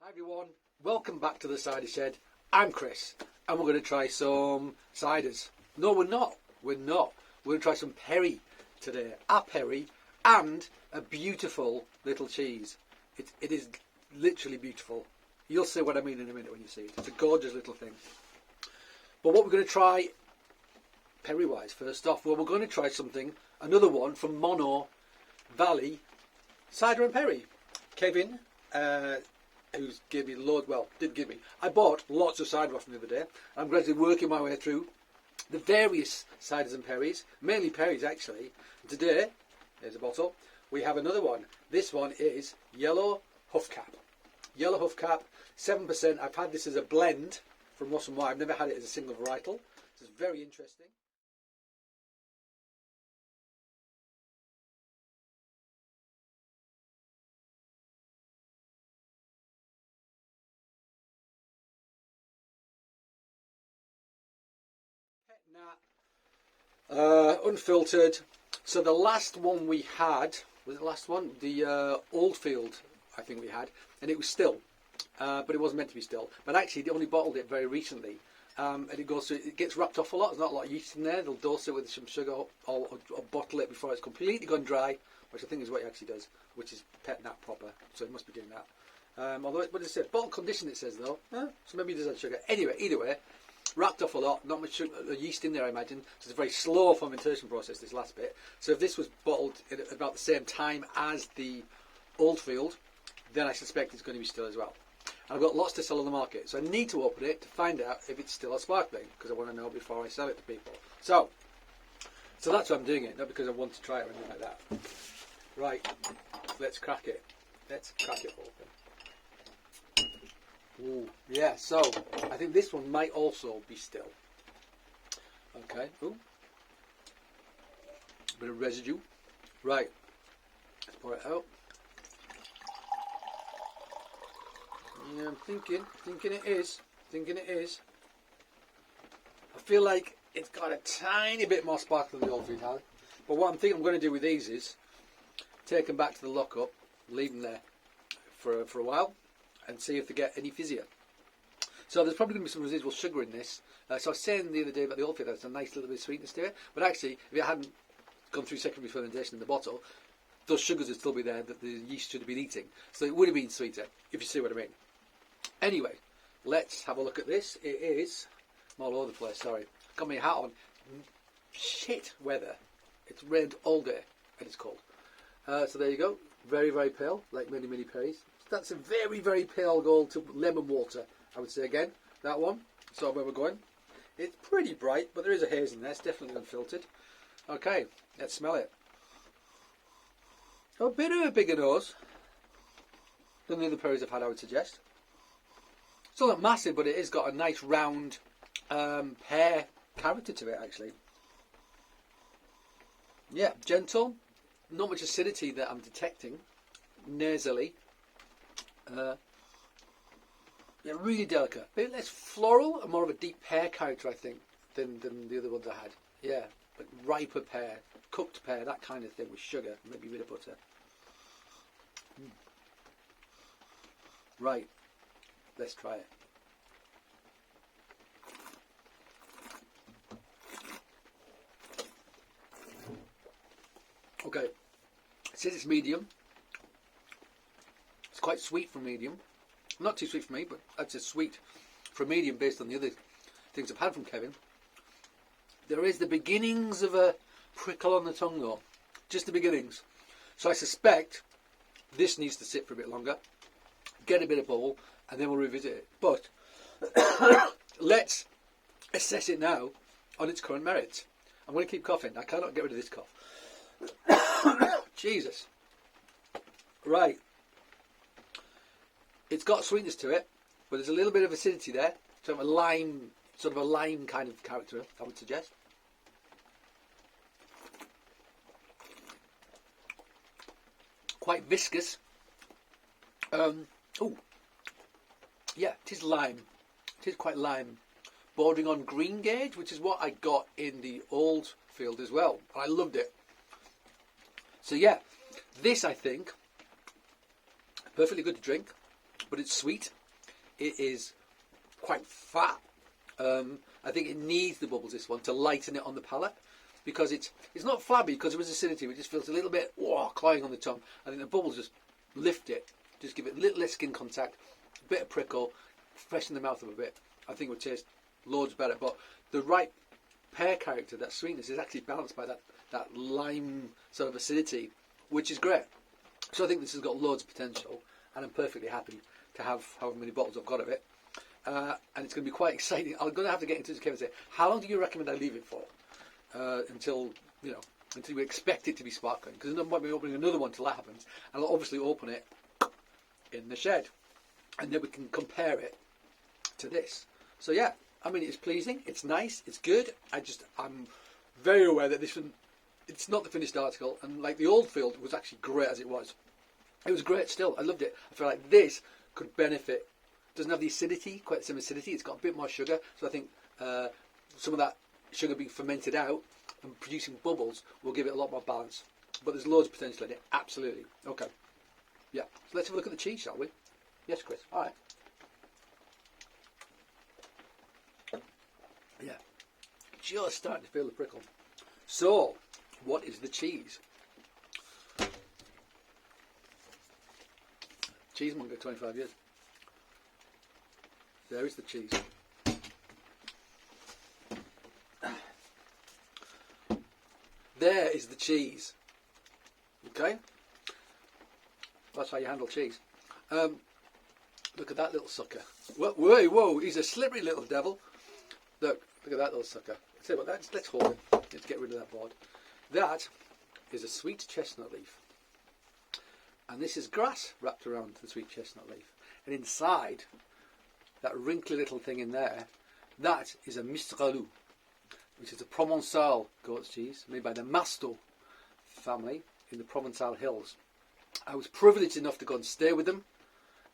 Hi everyone, welcome back to the Cider Shed. I'm Chris and we're going to try some ciders. No, we're not. We're going to try some perry today. A perry and a beautiful little cheese. It is literally beautiful. You'll see what I mean in a minute when you see it. It's a gorgeous little thing. But what we're going to try perry-wise first off, well, we're going to try another one from Monnow Valley Cider and Perry. Kevin, who's gave me did give me. I bought lots of cider off him the other day. I'm gradually working my way through the various ciders and perries, mainly perries actually. Today, here's a bottle. We have another one. This one is Yellow Huffcap. Yellow Huffcap, 7%. I've had this as a blend from Ross and Wye. I've never had it as a single varietal. This is very interesting. Unfiltered. So the last one we had, was it the last one? The Oldfield, I think we had, and it was still, but it wasn't meant to be still. But actually, they only bottled it very recently, and it gets wrapped off a lot. There's not a lot of yeast in there. They'll dose it with some sugar or bottle it before it's completely gone dry, which I think is what it actually does, which is pet nat proper. So it must be doing that. Although, what does it say? Bottle condition, it says though. So maybe it does add sugar. Anyway, either way. Wrapped off a lot, not much sugar, yeast in there, I imagine. So it's a very slow fermentation process, this last bit. So if this was bottled at about the same time as the Oldfield, then I suspect it's going to be still as well. And I've got lots to sell on the market, so I need to open it to find out if it's still a sparkling, because I want to know before I sell it to people. So that's why I'm doing it, not because I want to try it or anything like that. Right, let's crack it. Let's crack it open. Ooh, yeah, so I think this one might also be still. Okay, ooh. Bit of residue. Right, let's pour it out. Yeah, I'm thinking it is. I feel like it's got a tiny bit more sparkle than the Oldfield had. But what I'm thinking I'm going to do with these is take them back to the lockup, leave them there for a while, and see if they get any fizzier. So there's probably going to be some residual sugar in this. So I was saying the other day about the Oldfield, there's a nice little bit of sweetness to it. But actually, if it hadn't gone through secondary fermentation in the bottle, those sugars would still be there that the yeast should have been eating. So it would have been sweeter, if you see what I mean. Anyway, let's have a look at this. It is, I'm all over the place, sorry. Got my hat on. Shit weather. It's rained all day, and it's cold. So there you go. Very, very pale, like many, many perries. That's a very, very pale gold to lemon water, I would say again. That one, so where we're going. It's pretty bright, but there is a haze in there. It's definitely unfiltered. Okay, let's smell it. A bit of a bigger nose than the other perries I've had, I would suggest. Still not massive, but it has got a nice round pear character to it, actually. Yeah, gentle. Not much acidity that I'm detecting. Nasally. Yeah, really delicate. A bit less floral and more of a deep pear character, I think, than the other ones I had. Yeah, like riper pear, cooked pear, that kind of thing with sugar, maybe a bit of butter. Right, let's try it. Okay, it says it's medium. It's quite sweet for medium. Not too sweet for me, but that's a sweet for medium based on the other things I've had from Kevin. There is the beginnings of a prickle on the tongue though. Just the beginnings. So I suspect this needs to sit for a bit longer, get a bit of bubble, and then we'll revisit it. But let's assess it now on its current merits. I'm going to keep coughing. I cannot get rid of this cough. Jesus. Right. It's got sweetness to it, but there's a little bit of acidity there. Sort of a lime kind of character, I would suggest. Quite viscous. Oh, yeah, it is lime. It is quite lime, bordering on green gauge, which is what I got in the Oldfield as well. And I loved it. So yeah, this I think perfectly good to drink, but it's sweet. it is quite fat. I think it needs the bubbles, this one, to lighten it on the palate, because it's not flabby because there is acidity. It just feels a little bit cloying on the tongue. I think the bubbles just lift it, just give it a little less skin contact, a bit of prickle, freshen the mouth up a bit. I think it would taste loads better. But the right pear character, that sweetness, is actually balanced by that lime sort of acidity, which is great. So I think this has got loads of potential, and I'm perfectly happy to have however many bottles I've got of it. And it's going to be quite exciting. I'm going to have to get into this, Kevin, and say, how long do you recommend I leave it for? Until we expect it to be sparkling, because then I might be opening another one till that happens, and I'll obviously open it in the shed, and then we can compare it to this. So yeah, I mean, it's pleasing, it's nice, it's good. I'm very aware that this one, it's not the finished article, and like the Oldfield was actually great as it was. It was great still. I loved it. I feel like this could benefit. Doesn't have the acidity, quite the same acidity. It's got a bit more sugar, so I think some of that sugar being fermented out and producing bubbles will give it a lot more balance. But there's loads of potential in it, absolutely. Okay, yeah. So let's have a look at the cheese, shall we? Yes, Chris. All right. Yeah, just starting to feel the prickle. So, what is the cheese? Cheesemonger, 25 years. There is the cheese. There is the cheese. Okay? That's how you handle cheese. Look at that little sucker. Whoa, he's a slippery little devil. Look at that little sucker. I'll tell you what, let's hold it. Let's get rid of that board. That is a sweet chestnut leaf. And this is grass wrapped around the sweet chestnut leaf. And inside, that wrinkly little thing in there, that is a Mistralou, which is a Provençal goat's cheese made by the Monnow family in the Provençal hills. I was privileged enough to go and stay with them,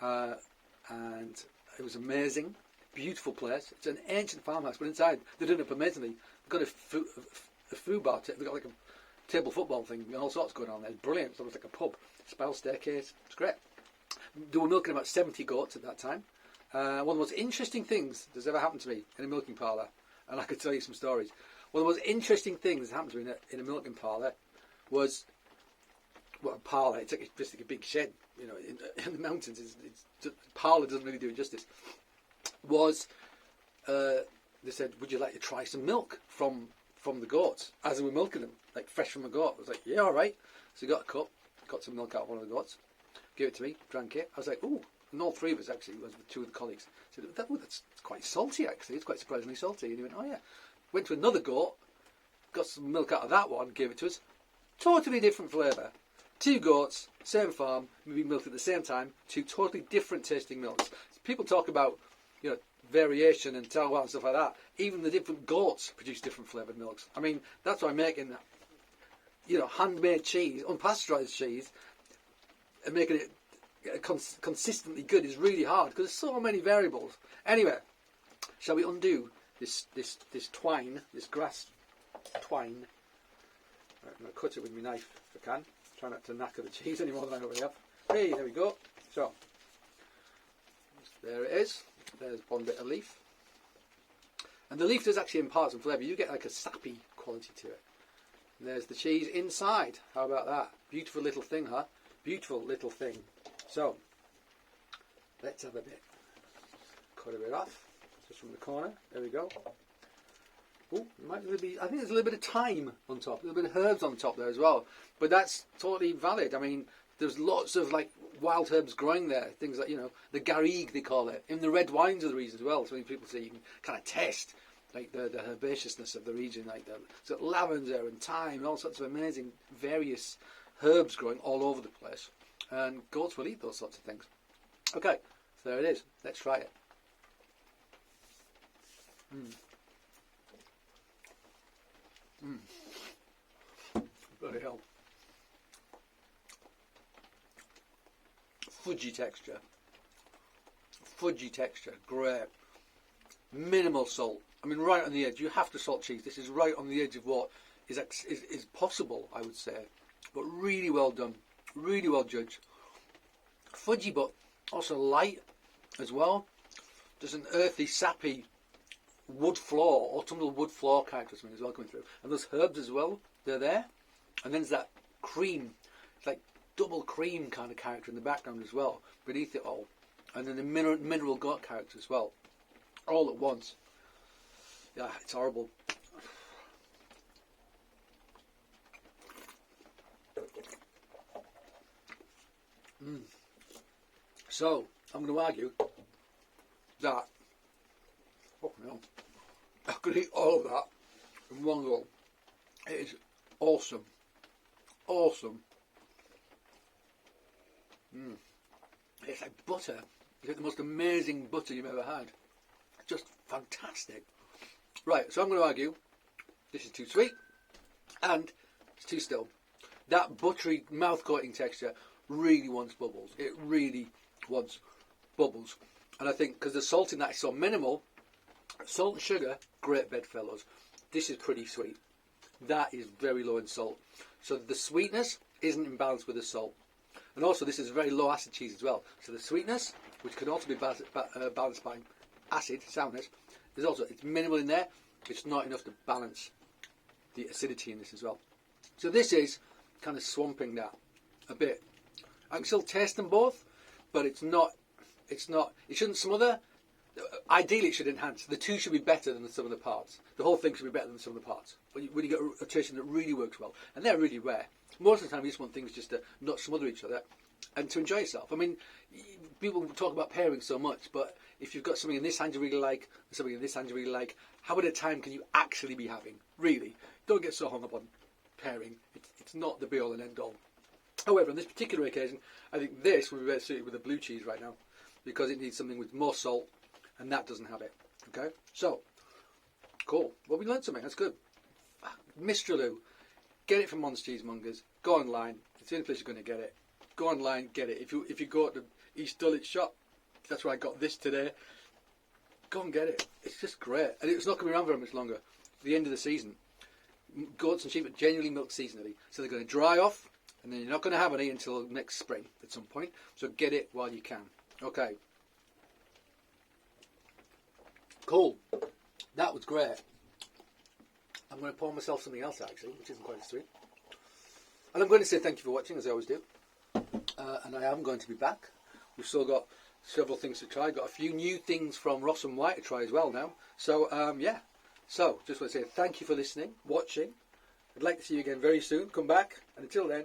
and it was amazing. Beautiful place. It's an ancient farmhouse, but inside they're doing it amazingly. They've got a food bar. They've got like a table football thing and all sorts going on there. It's brilliant. It's almost like a pub. Spiral staircase. It's great. They were milking about 70 goats at that time. One of the most interesting things that's ever happened to me in a milking parlour, and I could tell you some stories. One of the most interesting things that happened to me in a milking parlour was, well, a parlour, it's like just like a big shed, in the mountains. Parlour doesn't really do it justice. They said, would you like to try some milk from the goats as they were milking them, like fresh from a goat? I was like, yeah, all right. So I got a cup, got some milk out of one of the goats, gave it to me, drank it. I was like, ooh. And all three of us actually, was with two of the colleagues, said, that's quite salty actually, it's quite surprisingly salty. And he went, oh yeah. Went to another goat, got some milk out of that one, gave it to us. Totally different flavour. Two goats, same farm, maybe milked at the same time, two totally different tasting milks. People talk about, variation and terroir and stuff like that. Even the different goats produce different flavoured milks. I mean, that's why making, handmade cheese, unpasteurised cheese, and making it consistently good is really hard because there's so many variables. Anyway, shall we undo this twine, this grass twine? Right, I'm going to cut it with my knife if I can. Try not to knacker the cheese any more than I already have. Hey, there we go. So, there it is. There's one bit of leaf. And the leaf does actually impart some flavour. You get like a sappy quality to it. And there's the cheese inside. How about that? Beautiful little thing, huh? Beautiful little thing. So, let's have a bit. Cut a bit off, just from the corner. There we go. Oh, I think there's a little bit of thyme on top, a little bit of herbs on top there as well. But that's totally valid. I mean, there's lots of like wild herbs growing there. Things like, the garrigue they call it. In the red wines of the region as well. So when people say you can kind of taste like the herbaceousness of the region, like so lavender and thyme and all sorts of amazing various herbs growing all over the place. And goats will eat those sorts of things. Okay, so there it is. Let's try it. Bloody hell. Fudgy texture. Great. Minimal salt. I mean, right on the edge. You have to salt cheese. This is right on the edge of what is possible, I would say. But really well done. Really well judged. Fudgy, but also light as well. There's an earthy, sappy wood floor, autumnal wood floor character or something as well coming through. And those herbs as well, they're there. And then there's that cream, it's like double cream kind of character in the background as well, beneath it all. And then the mineral goat character as well, all at once. Yeah, it's horrible. So, I'm going to argue that, oh no, I could eat all of that in one go. It is awesome. Awesome. It's like butter. It's like the most amazing butter you've ever had. Just fantastic. Right, so I'm going to argue this is too sweet and it's too still. That buttery mouth coating texture really wants bubbles. It really wants bubbles. And I think because the salt in that is so minimal, salt and sugar, great bedfellows. This is pretty sweet. That is very low in salt. So the sweetness isn't in balance with the salt. And also this is a very low acid cheese as well. So the sweetness, which can also be balanced by acid, sourness, there's also, it's minimal in there. It's not enough to balance the acidity in this as well. So this is kind of swamping that a bit. I can still taste them both, but it shouldn't smother. Ideally it should enhance. The two should be better than the sum of the parts. The whole thing should be better than the sum of the parts. When you get a tasting that really works well. And they're really rare. Most of the time you just want things just to not smother each other and to enjoy yourself. I mean, people talk about pairing so much, but if you've got something in this hand you really like, and something in this hand you really like, how much time can you actually be having? Really. Don't get so hung up on pairing. It's not the be all and end all. However, on this particular occasion, I think this would be better suited with the blue cheese right now, because it needs something with more salt, and that doesn't have it. Okay, so cool. Well, we learned something. That's good. Mistralou, get it from Mon's Cheesemongers. Go online. It's the only place you're going to get it. Go online, get it. If you go to the East Dulwich shop, that's where I got this today. Go and get it. It's just great, and it's not going to be around very much longer. It's the end of the season. Goats and sheep are genuinely milked seasonally, so they're going to dry off. And then you're not going to have any until next spring at some point. So get it while you can. Okay. Cool. That was great. I'm going to pour myself something else actually, which isn't quite as sweet. And I'm going to say thank you for watching, as I always do. And I am going to be back. We've still got several things to try. Got a few new things from Ross and White to try as well now. So, yeah. So, just want to say thank you for listening, watching. I'd like to see you again very soon. Come back. And until then...